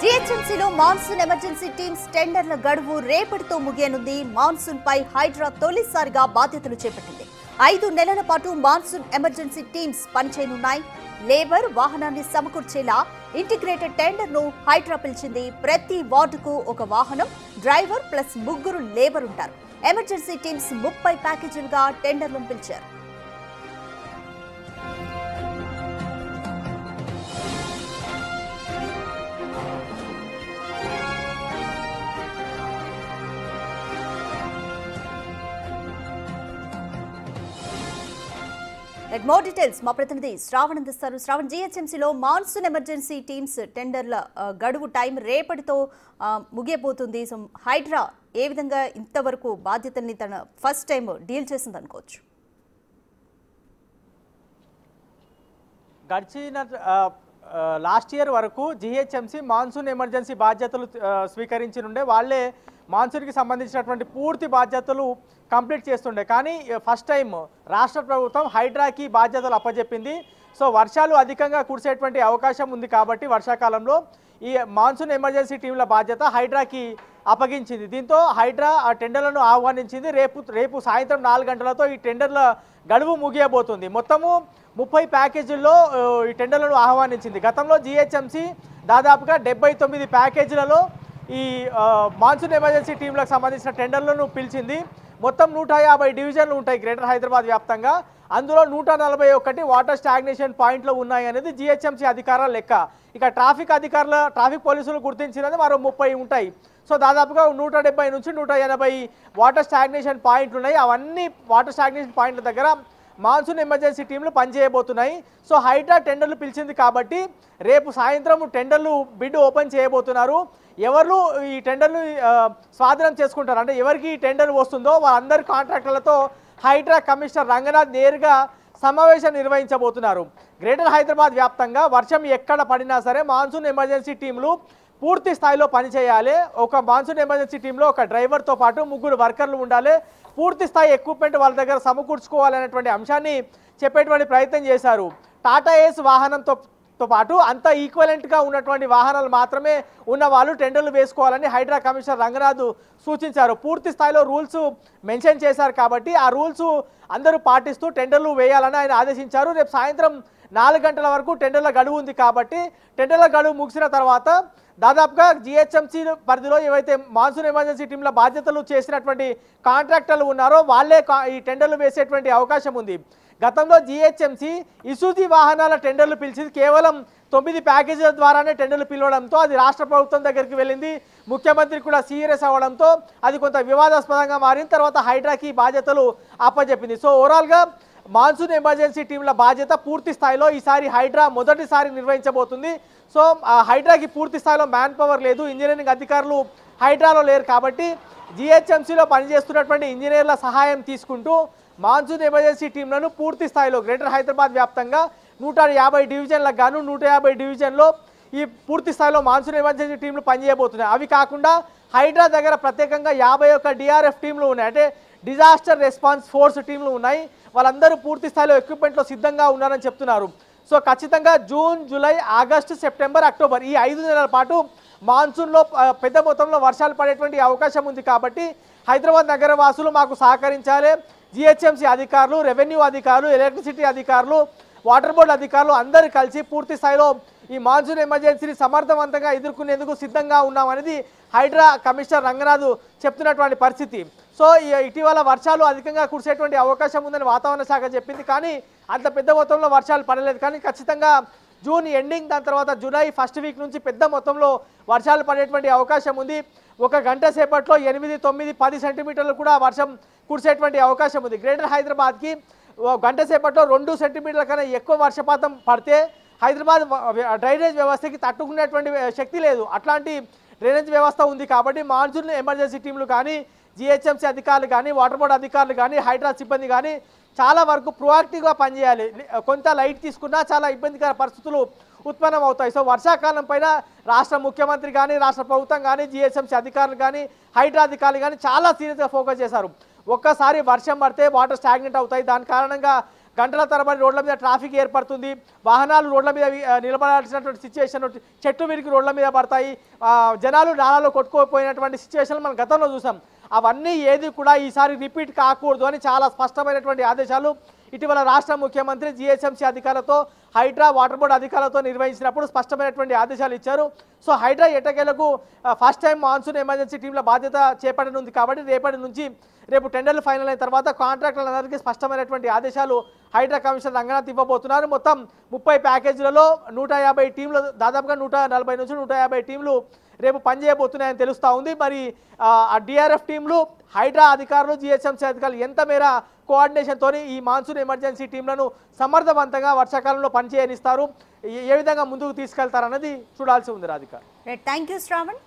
జీహెచ్ఎంసీలో monsoon emergency teams టెండర్ల గడువు రేపటితో ముగియనుంది. మాన్సూన్ పై హైడ్రా తొలిసారిగా బాధ్యతలు చేపట్టింది. 5 నెలల పాటు మాన్సూన్ ఎమర్జెన్సీ టీమ్స్ పనిచేయనున్నాయి. లేబర్ వాహనాన్ని సమకూర్చేలా ఇంటిగ్రేటెడ్ టెండర్ ను హైడ్రా పిలిచింది. ప్రతి వార్డుకు ఒక వాహనం, డ్రైవర్ ప్లస్ 3 లేబర్ ఉంటారు. ఎమర్జెన్సీ టీమ్స్ 30 ప్యాకేజీలుగా టెండర్లను పిలిచారు. మోర్ డీటెయిల్స్ మా ప్రతినిధి శ్రావణ్ అందిస్తారు. శ్రావణ్, జీహెచ్ఎంసీలో మాన్సూన్ ఎమర్జెన్సీ టీమ్స్ టెండర్ల గడువు టైం రేపటితో ముగియబోతుంది. సో హైడ్రా ఏ విధంగా ఇంతవరకు బాధ్యతల్ని తన ఫస్ట్ టైం డీల్ చేసింది అనుకోవచ్చు? గడిచిన లాస్ట్ ఇయర్ వరకు జీహెచ్ఎంసీ మాన్సూన్ ఎమర్జెన్సీ బాధ్యతలు స్వీకరించనుండే. వాళ్ళే మాన్సూన్కి సంబంధించినటువంటి పూర్తి బాధ్యతలు కంప్లీట్ చేస్తుండే. కానీ ఫస్ట్ టైం రాష్ట్ర ప్రభుత్వం హైడ్రాకి బాధ్యతలు అప్పచెప్పింది. సో వర్షాలు అధికంగా కురిసేటువంటి అవకాశం ఉంది కాబట్టి వర్షాకాలంలో ఈ మాన్సూన్ ఎమర్జెన్సీ టీంల బాధ్యత హైడ్రాకి అప్పగించింది. దీంతో హైడ్రా ఆ టెండర్లను ఆహ్వానించింది. రేపు సాయంత్రం 4 గంటలతో ఈ టెండర్ల గడువు ముగియబోతుంది. మొత్తము 30 ప్యాకేజీల్లో ఈ టెండర్లను ఆహ్వానించింది. గతంలో జీహెచ్ఎంసీ దాదాపుగా 79 ప్యాకేజీలలో ఈ మాన్సూన్ ఎమర్జెన్సీ టీంలకు సంబంధించిన టెండర్లను పిలిచింది. మొత్తం 150 డివిజన్లు ఉంటాయి గ్రేటర్ హైదరాబాద్ వ్యాప్తంగా. అందులో 141 వాటర్ స్టాగ్నేషన్ పాయింట్లు ఉన్నాయి అనేది జీహెచ్ఎంసీ అధికారుల లెక్క. ఇక ట్రాఫిక్ పోలీసులు గుర్తించినది మరో 30 ఉంటాయి. సో దాదాపుగా 170 నుంచి 180 వాటర్ స్టాగ్నేషన్ పాయింట్లు ఉన్నాయి. అవన్నీ వాటర్ స్టాగ్నేషన్ పాయింట్ల దగ్గర మాన్సూన్ ఎమర్జెన్సీ టీంలు పనిచేయబోతున్నాయి. సో హైడ్రా టెండర్లు పిలిచింది కాబట్టి రేపు సాయంత్రం టెండర్లు బిడ్ ఓపెన్ చేయబోతున్నారు. ఎవరు ఈ టెండర్లు స్వాధీనం చేసుకుంటారు అంటే ఎవరికి ఈ టెండర్ వస్తుందో వాళ్ళందరి కాంట్రాక్టర్లతో హైడ్రా కమిషనర్ రంగనాథ్ నేరుగా సమావేశం నిర్వహించబోతున్నారు. గ్రేటర్ హైదరాబాద్ వ్యాప్తంగా వర్షం ఎక్కడ పడినా సరే మాన్సూన్ ఎమర్జెన్సీ టీంలు పూర్తి స్థాయిలో పనిచేయాలి. ఒక మాన్సూన్ ఎమర్జెన్సీ టీంలో ఒక డ్రైవర్తో పాటు 3 వర్కర్లు ఉండాలి. పూర్తి స్థాయి ఎక్విప్మెంట్ వాళ్ళ దగ్గర సమకూర్చుకోవాలనేటువంటి అంశాన్ని చెప్పేటువంటి ప్రయత్నం చేశారు. టాటా ఏస్ వాహనంతో పాటు అంత ఈక్వలెంట్గా ఉన్నటువంటి వాహనాలు మాత్రమే ఉన్న వాళ్ళు టెండర్లు వేసుకోవాలని హైడ్రా కమిషనర్ రంగనాథ్ సూచించారు. పూర్తి స్థాయిలో రూల్స్ మెన్షన్ చేశారు కాబట్టి ఆ రూల్స్ అందరూ పాటిస్తూ టెండర్లు వేయాలని ఆయన ఆదేశించారు. రేపు సాయంత్రం 4 గంటల వరకు టెండర్ల గడువు ఉంది కాబట్టి టెండర్ల గడువు ముగిసిన తర్వాత దాదాపుగా జీహెచ్ఎంసీ పరిధిలో ఏవైతే మాన్సూన్ ఎమర్జెన్సీ టీంల బాధ్యతలు చేసినటువంటి కాంట్రాక్టర్లు ఉన్నారో వాళ్ళే ఈ టెండర్లు వేసేటువంటి అవకాశం ఉంది. గతంలో జీహెచ్ఎంసీ ఇసుజీ వాహనాల టెండర్లు పిలిచింది. కేవలం 9 ప్యాకేజీల ద్వారానే టెండర్లు పిలవడంతో అది రాష్ట్ర ప్రభుత్వం దగ్గరికి వెళ్ళింది. ముఖ్యమంత్రి కూడా సీరియస్ అవ్వడంతో అది కొంత వివాదాస్పదంగా మారిన తర్వాత హైడ్రాకి బాధ్యతలు అప్పచెప్పింది. సో ఓవరాల్గా మాన్సూన్ ఎమర్జెన్సీ టీంల బాధ్యత పూర్తి స్థాయిలో ఈసారి హైడ్రా మొదటిసారి నిర్వహించబోతుంది. సో హైడ్రాకి పూర్తి స్థాయిలో మ్యాన్ పవర్ లేదు, ఇంజనీరింగ్ అధికారులు హైడ్రాలో లేరు కాబట్టి జీహెచ్ఎంసీలో పనిచేస్తున్నటువంటి ఇంజనీర్ల సహాయం తీసుకుంటూ మాన్సూన్ ఎమర్జెన్సీ టీంలను పూర్తి స్థాయిలో గ్రేటర్ హైదరాబాద్ వ్యాప్తంగా 150 డివిజన్లకు గాను 150 డివిజన్లో ఈ పూర్తి స్థాయిలో మాన్సూన్ ఎమర్జెన్సీ టీంలు పనిచేయబోతున్నాయి. అవి కాకుండా హైడ్రా దగ్గర ప్రత్యేకంగా 51 డిఆర్ఎఫ్ టీంలు ఉన్నాయి, అంటే డిజాస్టర్ రెస్పాన్స్ ఫోర్స్ టీంలు ఉన్నాయి. వాళ్ళందరూ పూర్తి స్థాయిలో ఎక్విప్మెంట్లో సిద్ధంగా ఉన్నారని చెప్తున్నారు. సో ఖచ్చితంగా June, July, August, September, October ఈ 5 నెలల పాటు మాన్సూన్లో పెద్ద మొత్తంలో వర్షాలు పడేటువంటి అవకాశం ఉంది కాబట్టి హైదరాబాద్ నగర వాసులు మాకు సహకరించాలి. జీహెచ్ఎంసీ అధికారులు, రెవెన్యూ అధికారులు, ఎలక్ట్రిసిటీ అధికారులు, వాటర్ బోర్డు అధికారులు అందరూ కలిసి పూర్తి స్థాయిలో ఈ మాన్సూన్ ఎమర్జెన్సీని సమర్థవంతంగా ఎదుర్కొనేందుకు సిద్ధంగా ఉన్నామనేది హైడ్రా కమిషనర్ రంగనాథ్ చెప్తున్నటువంటి పరిస్థితి. సో ఇటీవల వర్షాలు అధికంగా కురిసేటువంటి అవకాశం ఉందని వాతావరణ శాఖ చెప్పింది. కానీ అంత పెద్ద మొత్తంలో వర్షాలు పడలేదు. కానీ ఖచ్చితంగా జూన్ ఎండింగ్, దాని తర్వాత జూలై ఫస్ట్ వీక్ నుంచి పెద్ద మొత్తంలో వర్షాలు పడేటువంటి అవకాశం ఉంది. ఒక గంట సేపట్లో 8, 9, 10 సెంటీమీటర్లు కూడా వర్షం కురిసేటువంటి అవకాశం ఉంది. గ్రేటర్ హైదరాబాద్కి గంట సేపట్లో 2 సెంటీమీటర్ల కన్నా ఎక్కువ వర్షపాతం పడితే హైదరాబాద్ డ్రైనేజ్ వ్యవస్థకి తట్టుకునేటువంటి శక్తి లేదు. అట్లాంటి డ్రైనేజ్ వ్యవస్థ ఉంది కాబట్టి మాన్సూన్ ఎమర్జెన్సీ టీంలు కానీ, జీహెచ్ఎంసీ అధికారులు కానీ, వాటర్ బోర్డు అధికారులు కానీ, హైడ్రా సిబ్బంది కానీ చాలా వరకు ప్రొయాక్టివ్గా పనిచేయాలి. కొంత లైట్ తీసుకున్నా చాలా ఇబ్బందికర పరిస్థితులు ఉత్పన్నం అవుతాయి. సో వర్షాకాలం పైన రాష్ట్ర ముఖ్యమంత్రి కానీ, రాష్ట్ర ప్రభుత్వం కానీ, జీహెచ్ఎంసీ అధికారులు కానీ, హైడ్రా అధికారులు కానీ చాలా సీరియస్గా ఫోకస్ చేశారు. ఒక్కసారి వర్షం పడితే వాటర్ స్టాగ్నెంట్ అవుతాయి. దాని కారణంగా గంటల తరబడి రోడ్ల మీద ట్రాఫిక్ ఏర్పడుతుంది, వాహనాలు రోడ్ల మీద నిలబడాల్సినటువంటి సిచ్యువేషన్, చెట్టు విరిగి రోడ్ల మీద పడతాయి, జనాలు నాలాలో కొట్టుకోపోయినటువంటి సిచ్యువేషన్ మనం గతంలో చూసాం. అవన్నీ ఏది కూడా ఈసారి రిపీట్ కాకూడదు అని చాలా స్పష్టమైనటువంటి ఆదేశాలు ఇటీవల రాష్ట్ర ముఖ్యమంత్రి జిహెచ్ఎంసీ అధికారులతో, హైడ్రా వాటర్ బోర్డు అధికారులతో నిర్వహించినప్పుడు స్పష్టమైనటువంటి ఆదేశాలు ఇచ్చారు. సో హైడ్రా ఎట్టకేలకు ఫస్ట్ టైం మాన్సూన్ ఎమర్జెన్సీ టీంల బాధ్యత చేపట్టనుంది కాబట్టి రేపు టెండర్లు ఫైనల్ అయిన తర్వాత కాంట్రాక్టర్లందరికీ స్పష్టమైనటువంటి ఆదేశాలు హైడ్రా కమిషనర్ రంగనాథ్ ఇవ్వబోతున్నారు. మొత్తం 30 ప్యాకేజీలలో 150 టీంలు, దాదాపుగా 140 నుంచి 150 టీంలు రేపు పనిచేయబోతున్నాయని తెలుస్తూ ఉంది. మరి ఆ డిఆర్ఎఫ్ టీంలు, హైడ్రా అధికారులు, జిహెచ్ఎంసీ అధికారులు ఎంత మేర కోఆర్డినేషన్తో ఈ మాన్సూన్ ఎమర్జెన్సీ టీంలను సమర్థవంతంగా వర్షాకాలంలో పనిచేయనిస్తారు, ఏ విధంగా ముందుకు తీసుకెళ్తారన్నది చూడాల్సి ఉంది. Radhika, thank you Shravan.